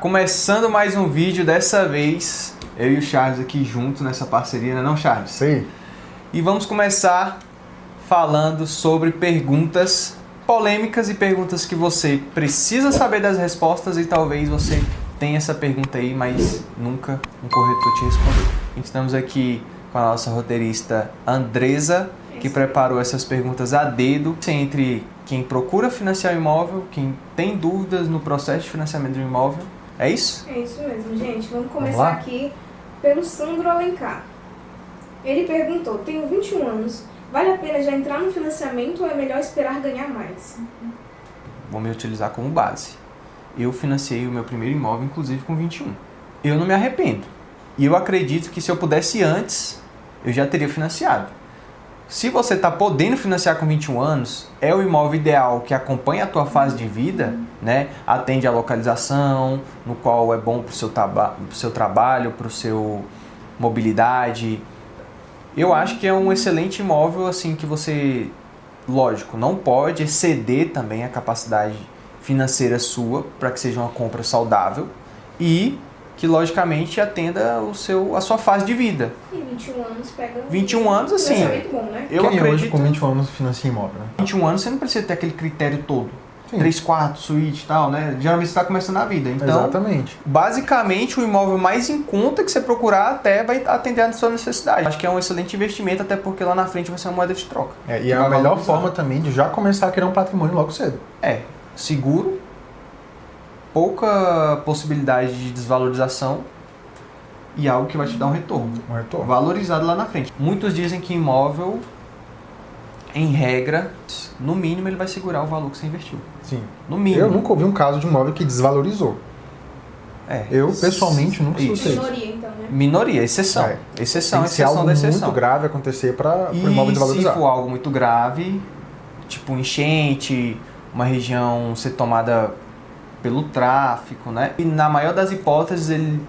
Começando mais um vídeo, dessa vez eu e o Charles aqui juntos nessa parceria, não é não, Charles? Sim. E vamos começar falando sobre perguntas polêmicas e perguntas que você precisa saber das respostas e talvez você tenha essa pergunta aí, mas nunca um corretor te respondeu. Estamos aqui com a nossa roteirista Andresa, que preparou essas perguntas a dedo, entre quem procura financiar o imóvel, quem tem dúvidas no processo de financiamento do imóvel. É isso? É isso mesmo, gente. Vamos começar aqui pelo Sandro Alencar. Ele perguntou: tenho 21 anos, vale a pena já entrar no financiamento ou é melhor esperar ganhar mais? Vou me utilizar como base. Eu financiei o meu primeiro imóvel, inclusive com 21. Eu não me arrependo. E eu acredito que se eu pudesse antes, eu já teria financiado. Se você está podendo financiar com 21 anos, é o imóvel ideal que acompanha a tua fase de vida, né? Atende a localização, no qual é bom para o seu trabalho, para o seu mobilidade. Eu acho que é um excelente imóvel, assim, que você, lógico, não pode exceder também a capacidade financeira sua para que seja uma compra saudável e que logicamente atenda a sua fase de vida. E 21 anos pega 21 anos, assim, financiamento bom, né? Eu Quem acredito, hoje com 21 anos financia imóvel, né? 21 anos você não precisa ter aquele critério todo. Sim. 3 quartos, suíte e tal, né? Geralmente você está começando a vida. Então, exatamente. basicamente, o imóvel mais em conta que você procurar até vai atender a sua necessidade. Acho que é um excelente investimento, até porque lá na frente vai ser uma moeda de troca. E é a melhor forma também de já começar a criar um patrimônio logo cedo. Seguro, pouca possibilidade de desvalorização e algo que vai te dar um retorno. Um retorno. Valorizado lá na frente. Muitos dizem que imóvel, em regra, no mínimo ele vai segurar o valor que você investiu. Sim. No mínimo. Eu nunca ouvi um caso de imóvel que desvalorizou. Eu, pessoalmente, nunca escutei isso. Minoria, então, né? Minoria, exceção. Exceção, Tem que ser exceção algo da exceção. muito grave acontecer para o E imóvel desvalorizar. se for algo muito grave, tipo enchente, uma região ser tomada pelo tráfico, né? E na maior das hipóteses ele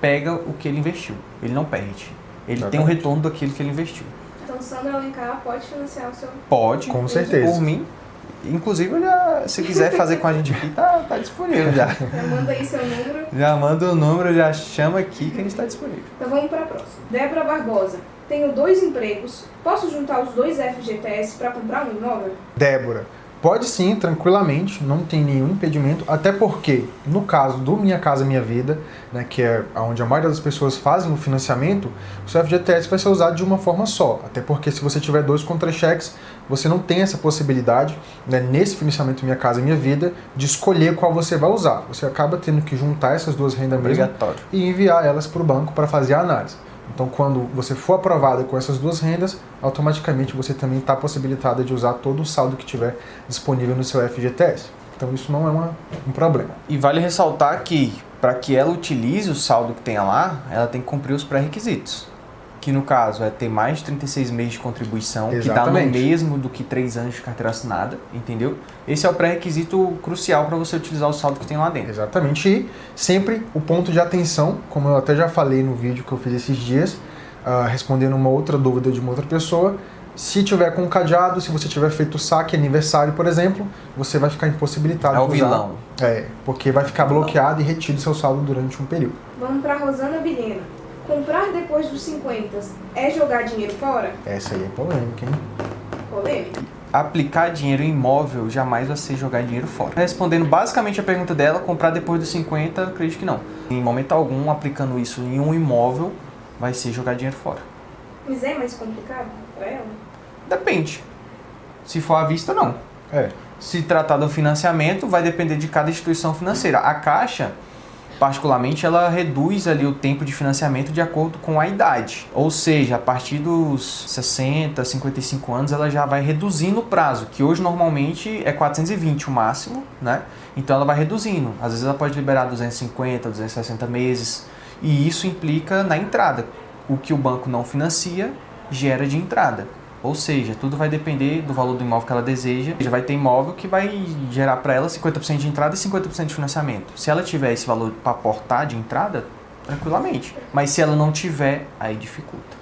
pega o que ele investiu. Ele não perde. Ele tem um retorno daquilo que ele investiu. Então, Sandro Alencar pode financiar o seu... Pode. Com certeza. Por mim. Inclusive, se quiser fazer com a gente aqui, tá disponível já. Já manda aí seu número. Já manda o número, já chama aqui que a gente está disponível. Então vamos para a próxima. Débora Barbosa. Tenho 2 empregos. Posso juntar os 2 FGTS para comprar um imóvel? Débora, pode sim, tranquilamente, não tem nenhum impedimento, até porque, no caso do Minha Casa Minha Vida, né, que é onde a maioria das pessoas fazem o financiamento, o seu FGTS vai ser usado de uma forma só, até porque se você tiver 2 contra-cheques, você não tem essa possibilidade, né, nesse financiamento Minha Casa Minha Vida, de escolher qual você vai usar. Você acaba tendo que juntar essas 2 rendas mesmo e enviar elas para o banco para fazer a análise. Então, quando você for aprovada com essas 2 rendas, automaticamente você também está possibilitada de usar todo o saldo que tiver disponível no seu FGTS. Então, isso não é um problema. E vale ressaltar que, para que ela utilize o saldo que tenha lá, ela tem que cumprir os pré-requisitos. Que, no caso, é ter mais de 36 meses de contribuição, que dá no mesmo do que 3 anos de carteira assinada, entendeu? Esse é o pré-requisito crucial para você utilizar o saldo que tem lá dentro. Exatamente. E sempre o ponto de atenção, como eu até já falei no vídeo que eu fiz esses dias, respondendo uma outra dúvida de uma outra pessoa, se tiver com cadeado, se você tiver feito saque, aniversário, por exemplo, você vai ficar impossibilitado de usar. É o vilão. Porque vai ficar bloqueado e retido seu saldo durante um período. Vamos para Rosana Vilhena. Comprar depois dos 50 é jogar dinheiro fora? Essa aí é polêmica, hein? Polêmica? Aplicar dinheiro em imóvel jamais vai ser jogar dinheiro fora. Respondendo basicamente a pergunta dela, comprar depois dos 50, acredito que não. Em momento algum, aplicando isso em um imóvel, vai ser jogar dinheiro fora. Mas é mais complicado para ela? Depende. Se for à vista, não. Se tratar do financiamento, vai depender de cada instituição financeira. A Caixa, particularmente, ela reduz ali o tempo de financiamento de acordo com a idade. Ou seja, a partir dos 60, 55 anos, ela já vai reduzindo o prazo, que hoje normalmente é 420 o máximo, né? Então ela vai reduzindo. Às vezes ela pode liberar 250, 260 meses. E isso implica na entrada. O que o banco não financia, gera de entrada. Ou seja, tudo vai depender do valor do imóvel que ela deseja. Já vai ter imóvel que vai gerar para ela 50% de entrada e 50% de financiamento. Se ela tiver esse valor para aportar de entrada, tranquilamente. Mas se ela não tiver, aí dificulta.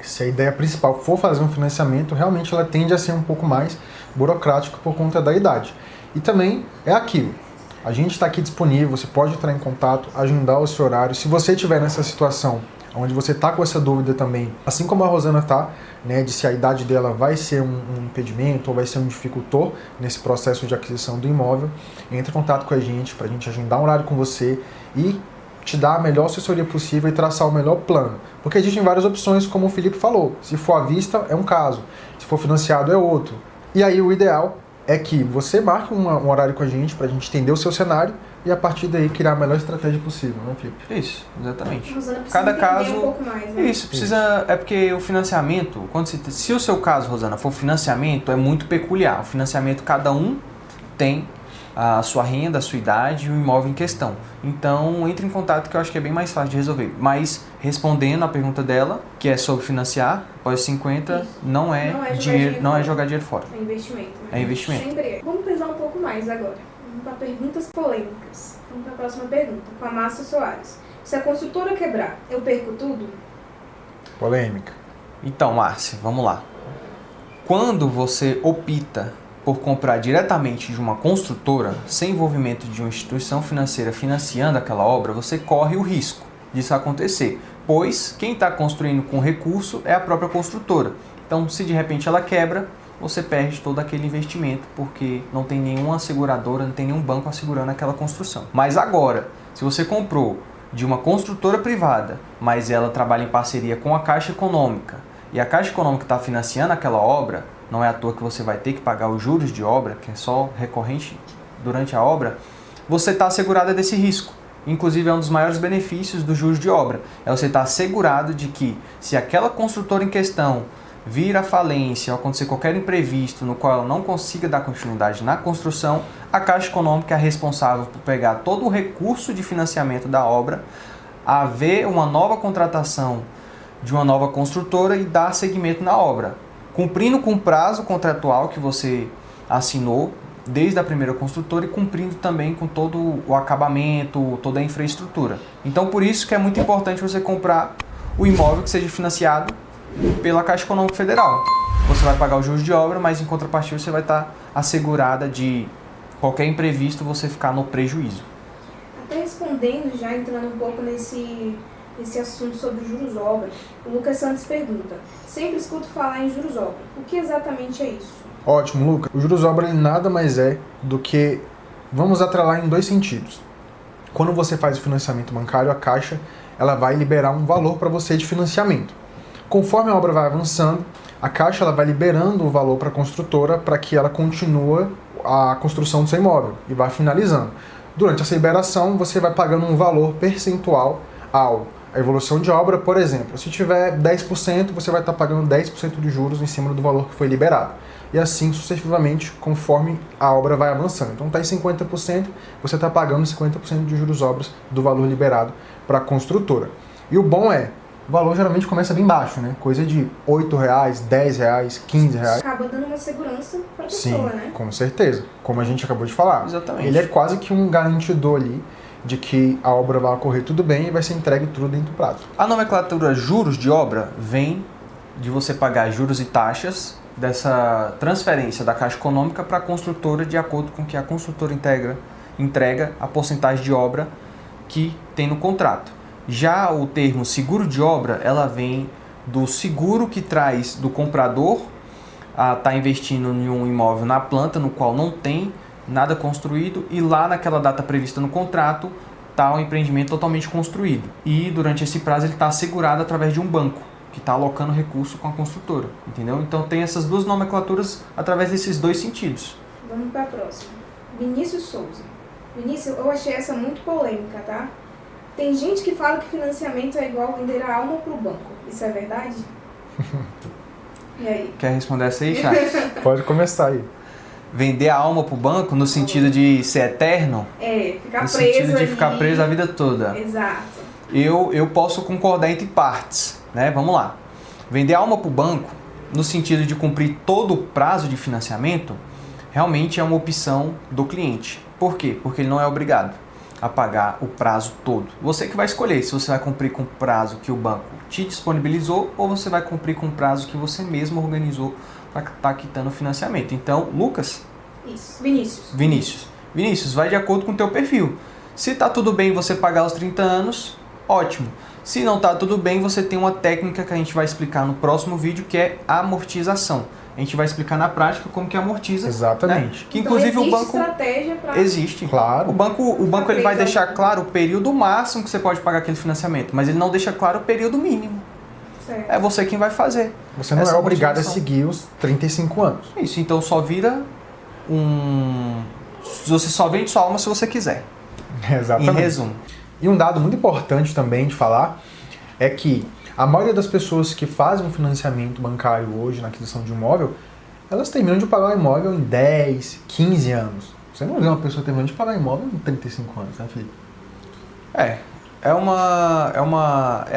Se a ideia principal for fazer um financiamento, realmente ela tende a ser um pouco mais burocrática por conta da idade. E também é aquilo. A gente está aqui disponível, você pode entrar em contato, agendar o seu horário. Se você estiver nessa situação, onde você está com essa dúvida também, assim como a Rosana está, né, de se a idade dela vai ser um impedimento ou vai ser um dificultor nesse processo de aquisição do imóvel, entre em contato com a gente para a gente agendar um horário com você e te dar a melhor assessoria possível e traçar o melhor plano. Porque existem várias opções, como o Felipe falou. Se for à vista, é um caso. Se for financiado, é outro. E aí o ideal é que você marque um horário com a gente para a gente entender o seu cenário e a partir daí criar a melhor estratégia possível, né, Felipe? Isso, exatamente. Rosana precisa Cada entender caso, um pouco mais, né? isso, precisa, é porque o financiamento, se o seu caso, Rosana, for financiamento, é muito peculiar. O financiamento, cada um tem a sua renda, a sua idade e o imóvel em questão. Então, entre em contato que eu acho que é bem mais fácil de resolver. Mas, respondendo a pergunta dela, que é sobre financiar, após 50, não é jogar dinheiro fora. É investimento. Né? É investimento. Sempre é. Vamos pesar um pouco mais agora. Vamos para perguntas polêmicas. Vamos para a próxima pergunta, com a Márcia Soares. Se a construtora quebrar, eu perco tudo? Polêmica. Então, Márcia, vamos lá. Quando você opta por comprar diretamente de uma construtora, sem envolvimento de uma instituição financeira financiando aquela obra, você corre o risco disso acontecer, pois quem está construindo com recurso é a própria construtora. Então, se de repente ela quebra, você perde todo aquele investimento, porque não tem nenhuma seguradora, não tem nenhum banco assegurando aquela construção. Mas agora, se você comprou de uma construtora privada, mas ela trabalha em parceria com a Caixa Econômica, e a Caixa Econômica está financiando aquela obra, não é à toa que você vai ter que pagar os juros de obra, que é só recorrente durante a obra, você está assegurada desse risco. Inclusive, é um dos maiores benefícios dos juros de obra. É você estar assegurado de que, se aquela construtora em questão vir à falência ou acontecer qualquer imprevisto no qual ela não consiga dar continuidade na construção, a Caixa Econômica é responsável por pegar todo o recurso de financiamento da obra, haver uma nova contratação de uma nova construtora e dar seguimento na obra, cumprindo com o prazo contratual que você assinou desde a primeira construtora e cumprindo também com todo o acabamento, toda a infraestrutura. Então, por isso que é muito importante você comprar o imóvel que seja financiado pela Caixa Econômica Federal. Você vai pagar os juros de obra, mas em contrapartida você vai estar assegurada de qualquer imprevisto você ficar no prejuízo. Até respondendo, já entrando um pouco nesse assunto sobre juros obra, o Lucas Santos pergunta: sempre escuto falar em juros obra. O que exatamente é isso? Ótimo, Lucas. O juros obra ele nada mais é do que, vamos atrelar em dois sentidos. Quando você faz o financiamento bancário, a Caixa ela vai liberar um valor para você de financiamento. Conforme a obra vai avançando, a Caixa ela vai liberando o valor para a construtora para que ela continue a construção do seu imóvel e vai finalizando. Durante essa liberação, você vai pagando um valor percentual a evolução de obra. Por exemplo, se tiver 10%, você vai estar pagando 10% de juros em cima do valor que foi liberado. E assim sucessivamente, conforme a obra vai avançando. Então está em 50%, você está pagando 50% de juros obras do valor liberado para a construtora. E o bom é, o valor geralmente começa bem baixo, né? Coisa de R$ 8, R$ 10, R$ 15. Acaba dando uma segurança para a pessoa, Sim, né? com certeza. Como a gente acabou de falar. Exatamente. Ele é quase que um garantidor ali de que a obra vai ocorrer tudo bem e vai ser entregue tudo dentro do prazo. A nomenclatura juros de obra vem de você pagar juros e taxas dessa transferência da Caixa Econômica para a construtora de acordo com que a construtora entrega a porcentagem de obra que tem no contrato. Já o termo seguro de obra, ela vem do seguro que traz do comprador a estar investindo em um imóvel na planta no qual não tem nada construído e lá naquela data prevista no contrato está o empreendimento totalmente construído. E durante esse prazo ele está assegurado através de um banco que está alocando recurso com a construtora, entendeu? Então tem essas duas nomenclaturas através desses dois sentidos. Vamos para a próxima. Vinícius Souza. Vinícius, eu achei essa muito polêmica, tá? Tem gente que fala que financiamento é igual vender a alma pro banco. Isso é verdade? E aí? Quer responder essa aí, Charles? Pode começar aí. Vender a alma pro banco no sentido de ser eterno? É, ficar no preso sentido de ali. ficar preso a vida toda. Exato. Eu posso concordar entre partes, né? Vamos lá. Vender a alma pro banco, no sentido de cumprir todo o prazo de financiamento, realmente é uma opção do cliente. Por quê? Porque ele não é obrigado a pagar o prazo todo. Você que vai escolher se você vai cumprir com o prazo que o banco te disponibilizou ou você vai cumprir com o prazo que você mesmo organizou para estar quitando o financiamento. Então, Lucas? Isso. Vinícius. Vinícius, vai de acordo com o teu perfil. Se tá tudo bem você pagar os 30 anos, ótimo. Se não tá tudo bem, você tem uma técnica que a gente vai explicar no próximo vídeo, que é a amortização. A gente vai explicar na prática como que amortiza. Exatamente. Né? Que inclusive então, o banco estratégia pra... existe. Claro. O banco ele vai deixar claro o período máximo que você pode pagar aquele financiamento, mas ele não deixa claro o período mínimo. Certo. É você quem vai fazer. Você não essa é obrigado a amortização. seguir os 35 anos. Isso, então só vira você só vende sua alma se você quiser. Exatamente. Em resumo. E um dado muito importante também de falar é que a maioria das pessoas que fazem um financiamento bancário hoje na aquisição de imóvel, elas terminam de pagar o imóvel em 10, 15 anos. Você não vê uma pessoa terminando de pagar o imóvel em 35 anos, né, Felipe? É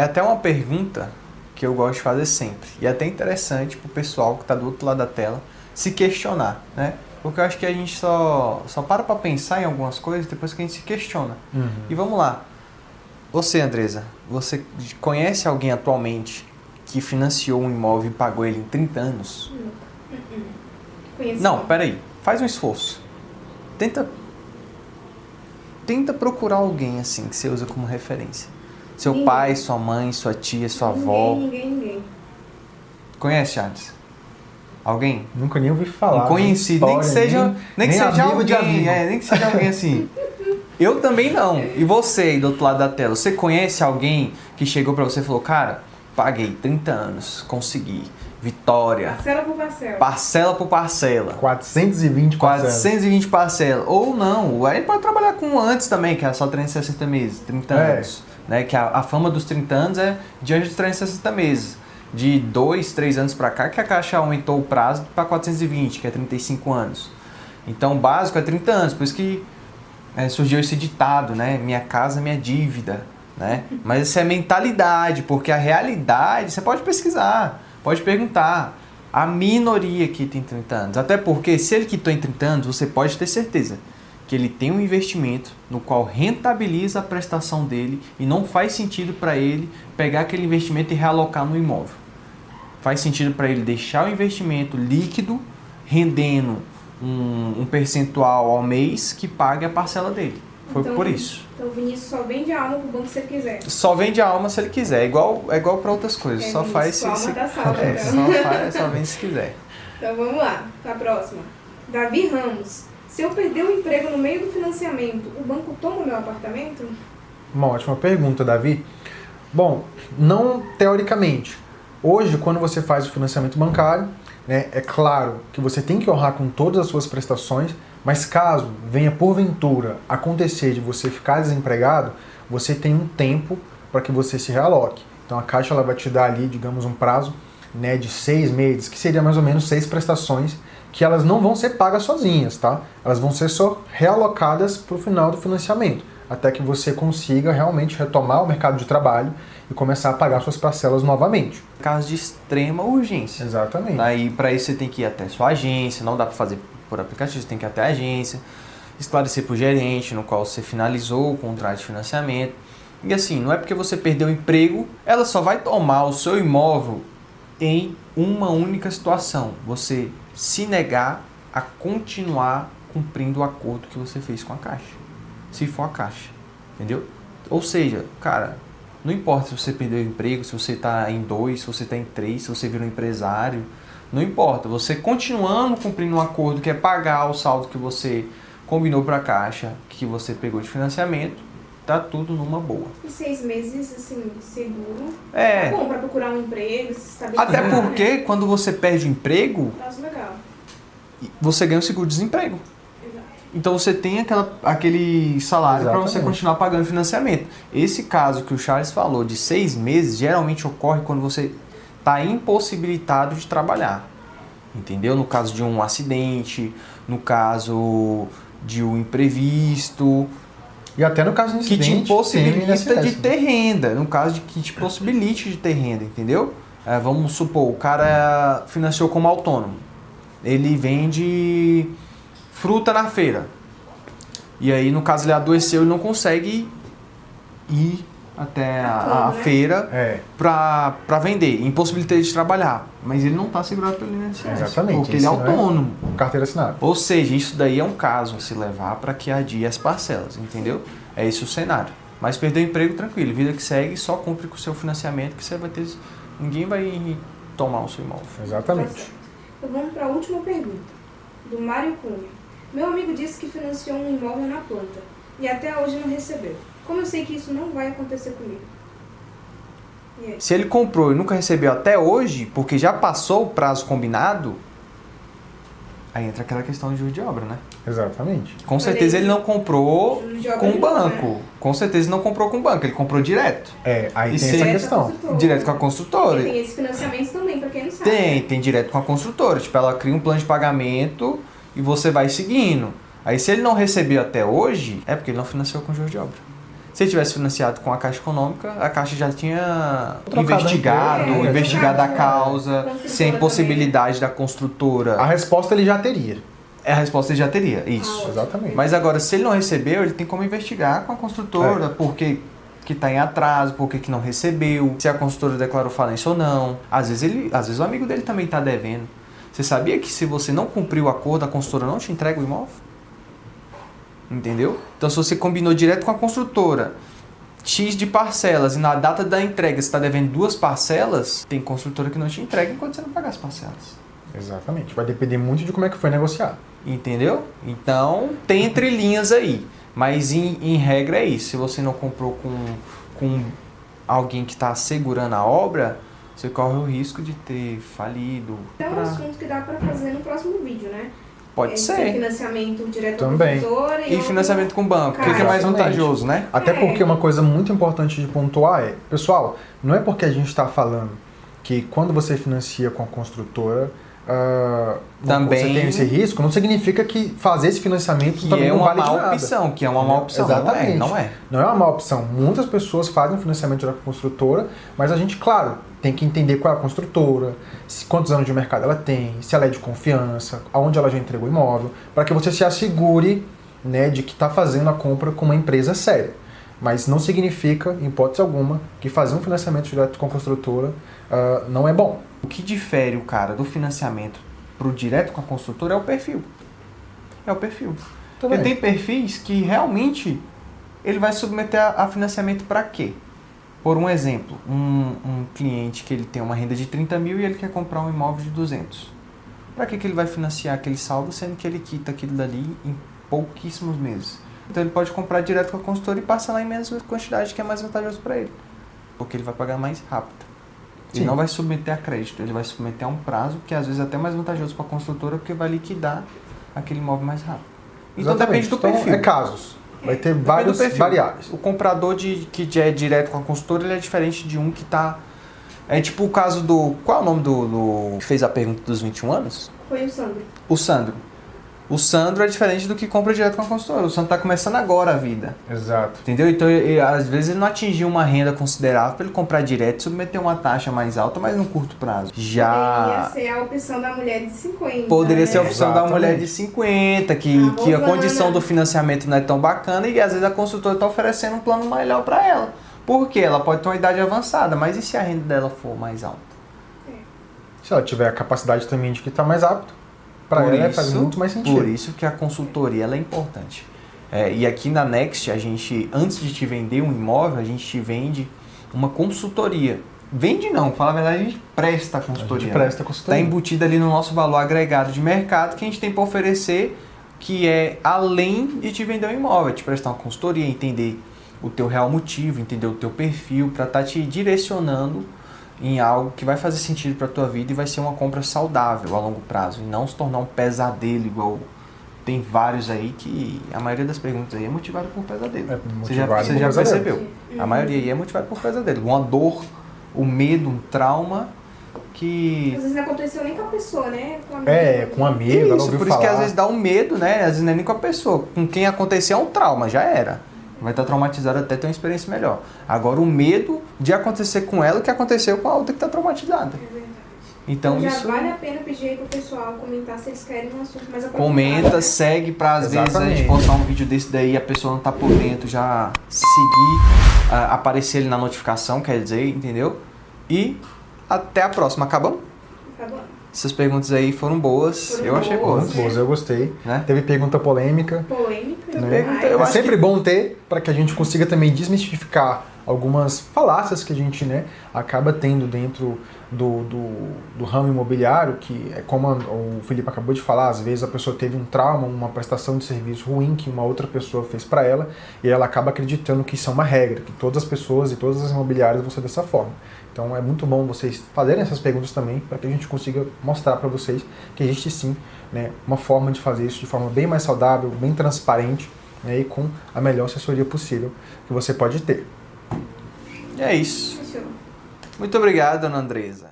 até uma pergunta que eu gosto de fazer sempre. E é até interessante pro pessoal que está do outro lado da tela se questionar, né? Porque eu acho que a gente só para pensar em algumas coisas depois que a gente se questiona. Uhum. E vamos lá. Você, Andresa, você conhece alguém atualmente que financiou um imóvel e pagou ele em 30 anos? Conheço. Não, peraí. Faz um esforço. Tenta procurar alguém assim que você usa como referência. Seu Ninguém. pai, sua mãe, sua tia, sua avó. Ninguém. Conhece, Charles? Alguém? Nunca nem ouvi falar. Um conhecido, nem que seja, nem que seja amigo de alguém, amigo. nem que seja alguém assim. Eu também não. E você aí do outro lado da tela, você conhece alguém que chegou pra você e falou, cara, paguei 30 anos, consegui, vitória, Parcela por parcela. parcela por parcela, 420 parcelas. 420 parcelas, ou não, aí pode trabalhar com antes também, que é só 360 meses, 30 anos, né? Que a fama dos 30 anos é diante dos 360 meses. De 2, 3 anos para cá que a Caixa aumentou o prazo para 420, que é 35 anos. Então o básico é 30 anos, por isso que surgiu esse ditado, né? Minha casa, minha dívida, né? Mas isso é mentalidade, porque a realidade, você pode pesquisar, pode perguntar. A minoria aqui tem 30 anos. Até porque se ele quitou em 30 anos, você pode ter certeza que ele tem um investimento no qual rentabiliza a prestação dele e não faz sentido para ele pegar aquele investimento e realocar no imóvel. Faz sentido para ele deixar o investimento líquido, rendendo um percentual ao mês que pague a parcela dele. Foi Então, por isso. Então o Vinícius só vende a alma pro banco se ele quiser. Só vende a alma se ele quiser. É igual para outras coisas. Só Vinícius, faz sua alma tá salva, é, então. só vende se quiser. Então vamos lá, para a próxima. Davi Ramos. Se eu perder o emprego no meio do financiamento, o banco toma o meu apartamento? Uma ótima pergunta, Davi. Bom, não teoricamente. Hoje, quando você faz o financiamento bancário, né, é claro que você tem que honrar com todas as suas prestações, mas caso venha porventura acontecer de você ficar desempregado, você tem um tempo para que você se realoque. Então a Caixa ela vai te dar ali, digamos, um prazo, né, de 6 meses, que seria mais ou menos 6 prestações, que elas não vão ser pagas sozinhas, tá? Elas vão ser só realocadas para o final do financiamento, até que você consiga realmente retomar o mercado de trabalho e começar a pagar suas parcelas novamente. Caso de extrema urgência. Exatamente. Aí para isso você tem que ir até sua agência, não dá para fazer por aplicativo, você tem que ir até a agência, esclarecer para o gerente no qual você finalizou o contrato de financiamento. E assim, não é porque você perdeu o emprego, ela só vai tomar o seu imóvel em uma única situação. Você se negar a continuar cumprindo o acordo que você fez com a Caixa. Se for a Caixa, entendeu? Ou seja, cara, não importa se você perdeu o emprego, se você está em 2, se você está em 3, se você virou empresário, não importa. Você continuando cumprindo um acordo que é pagar o saldo que você combinou para a Caixa, que você pegou de financiamento, tá tudo numa boa. E 6 meses, assim, seguro. É. Tá bom pra procurar um emprego, se estabilizar. Até porque né? quando você perde o emprego, Nossa, legal. você ganha o seguro-desemprego. Exato. Então você tem aquele salário para você Exatamente. continuar pagando financiamento. Esse caso que o Charles falou de 6 meses, geralmente ocorre quando você está impossibilitado de trabalhar. Entendeu? No caso de um acidente, no caso de um imprevisto, E até no caso de que te incidente, impossibilita tem de INSS. ter renda. No caso de que te possibilite de ter renda, entendeu? Vamos supor, o cara financiou como autônomo. Ele vende fruta na feira. E aí, no caso, ele adoeceu e não consegue ir até Atuando, a né? feira para vender, impossibilita ele de trabalhar. Mas ele não está segurado pelo INSS. Exatamente, Porque ele é isso não é- autônomo. Carteira assinada. Ou seja, isso daí é um caso a se levar para que adie as parcelas, entendeu? É esse o cenário. Mas perdeu o emprego, tranquilo. Vida que segue, só cumpre com o seu financiamento que você vai ter... Ninguém vai tomar o seu imóvel. Tá Exatamente. certo. Então vamos para a última pergunta, do Mário Cunha. Meu amigo disse que financiou um imóvel na planta e até hoje não recebeu. Como eu sei que isso não vai acontecer comigo? E aí? Se ele comprou e nunca recebeu até hoje, porque já passou o prazo combinado, aí entra aquela questão de juros de obra, né? Exatamente. Com Mas certeza aí, ele não comprou juros de obra com o de novo, banco. né? Com certeza ele não comprou com o banco, ele comprou direto. Aí E tem se- essa Direto questão. à construtora. Direto com a construtora. E tem esse financiamento também, para quem não sabe. Tem direto com a construtora. Tipo, ela cria um plano de pagamento e você vai seguindo. Aí se ele não recebeu até hoje, é porque ele não financiou com juros de obra. Se ele tivesse financiado com a Caixa Econômica, a Caixa já tinha Trocado investigado, a empresa. investigado a Trocado, causa, construtora sem também. possibilidade da construtora. A resposta ele já teria. A resposta ele já teria, isso. Ah, Exatamente. Mas agora, se ele não recebeu, ele tem como investigar com a construtora, porque que está em atraso, porque que não recebeu, se a construtora declarou falência ou não. Às vezes o amigo dele também está devendo. Você sabia que se você não cumprir o acordo, a construtora não te entrega o imóvel? Entendeu? Então, se você combinou direto com a construtora X de parcelas e na data da entrega você está devendo 2 parcelas, tem construtora que não te entrega enquanto você não pagar as parcelas. Exatamente. Vai depender muito de como é que foi negociado. Entendeu? Então, tem entrelinhas aí. Mas, em regra, é isso. Se você não comprou com alguém que está segurando a obra, você corre o risco de ter falido. É um assunto que dá para fazer no próximo vídeo, né? Pode Esse ser. financiamento direto Também. à construtora E outro- financiamento com banco. O que é mais Exatamente. vantajoso, né? Até É. porque uma coisa muito importante de pontuar é, pessoal, não é porque a gente está falando que quando você financia com a construtora, Também- você tem esse risco, não significa que fazer esse financiamento Que também é não uma vale de má nada. opção. Que é uma má opção. Exatamente. Não é. Não é uma má opção. Muitas pessoas fazem o financiamento da construtora, mas a gente, claro, tem que entender qual é a construtora, quantos anos de mercado ela tem, se ela é de confiança, aonde ela já entregou o imóvel, para que você se assegure, né, de que está fazendo a compra com uma empresa séria. Mas não significa, em hipótese alguma, que fazer um financiamento direto com a construtora não é bom. O que difere o cara do financiamento pro direto com a construtora é o perfil. É o perfil. Porque Também. tem perfis que realmente ele vai submeter a financiamento para quê? Por um exemplo, um cliente que ele tem uma renda de 30 mil e ele quer comprar um imóvel de 200. Para que ele vai financiar aquele saldo, sendo que ele quita aquilo dali em pouquíssimos meses? Então ele pode comprar direto com a consultora e parcelar em menos quantidade, que é mais vantajoso para ele. Porque ele vai pagar mais rápido. Ele Sim. não vai submeter a crédito, ele vai submeter a um prazo que às vezes é até mais vantajoso para a construtora, porque vai liquidar aquele imóvel mais rápido. Então Exatamente. depende do Então, perfil. é casos. Vai ter Depende várias do perfil. variáveis. O comprador que é direto com a consultora, ele é diferente de um que tá... É tipo o caso do... Qual é o nome do que fez a pergunta dos 21 anos? Foi o Sandro. O Sandro. O Sandro é diferente do que compra direto com a consultora. O Sandro tá começando agora a vida. Exato. Entendeu? Então, às vezes ele não atingiu uma renda considerável para ele comprar direto e submeter uma taxa mais alta, mas no curto prazo. Já... Poderia ser a opção da mulher de 50. Poderia ser a né? opção da mulher de 50, que a Rosana. condição do financiamento não é tão bacana e às vezes a consultora está oferecendo um plano melhor para ela. Por quê? Ela pode ter uma idade avançada, mas e se a renda dela for mais alta? Se ela tiver a capacidade também de que está mais apto, para ela faz muito mais sentido. Por isso que a consultoria ela é importante. E aqui na Next, a gente, antes de te vender um imóvel, a gente te vende uma consultoria. Vende não, fala a verdade, a gente presta a A consultoria. gente presta Está consultoria. embutido ali no nosso valor agregado de mercado que a gente tem para oferecer, que é além de te vender um imóvel, te prestar uma consultoria, entender o teu real motivo, entender o teu perfil, para estar te direcionando em algo que vai fazer sentido para a tua vida e vai ser uma compra saudável a longo prazo, e não se tornar um pesadelo igual tem vários aí que a maioria das perguntas aí é motivada por pesadelo. Você já motivado por pesadelo. percebeu? A maioria aí é motivada por pesadelo. Uma dor, o medo, um trauma que... Às vezes não aconteceu nem com a pessoa, né? Com a Com um amigo, ela Isso, ouviu por falar. isso que às vezes dá um medo, né? Às vezes não é nem com a pessoa. Com quem acontecer é um trauma, já era. Vai estar traumatizado até ter uma experiência melhor. Agora o medo de acontecer com ela o que aconteceu com a outra que está traumatizada. É verdade. Então Já isso... vale a pena pedir aí pro pessoal comentar se eles querem um assunto mais aprofundado. Comenta, né? segue pra às vezes a gente Exatamente. postar um vídeo desse daí e a pessoa não tá por dentro, já seguir. aparecer ali na notificação, quer dizer, entendeu? E até a próxima. Acabamos? Acabou. Essas perguntas aí foram boas. Eu achei boas. Muito boas, eu gostei. Né? Teve pergunta polêmica. Polêmica. Né? Pergunta, eu É acho sempre bom ter, para que a gente consiga também desmistificar algumas falácias que a gente, né, acaba tendo dentro do ramo imobiliário, que é como o Felipe acabou de falar, às vezes a pessoa teve um trauma, uma prestação de serviço ruim que uma outra pessoa fez para ela, e ela acaba acreditando que isso é uma regra, que todas as pessoas e todas as imobiliárias vão ser dessa forma. Então é muito bom vocês fazerem essas perguntas também, para que a gente consiga mostrar para vocês que existe sim, né, uma forma de fazer isso de forma bem mais saudável, bem transparente, né, e com a melhor assessoria possível que você pode ter. E é isso. Fechou. Muito obrigado, Ana Andresa.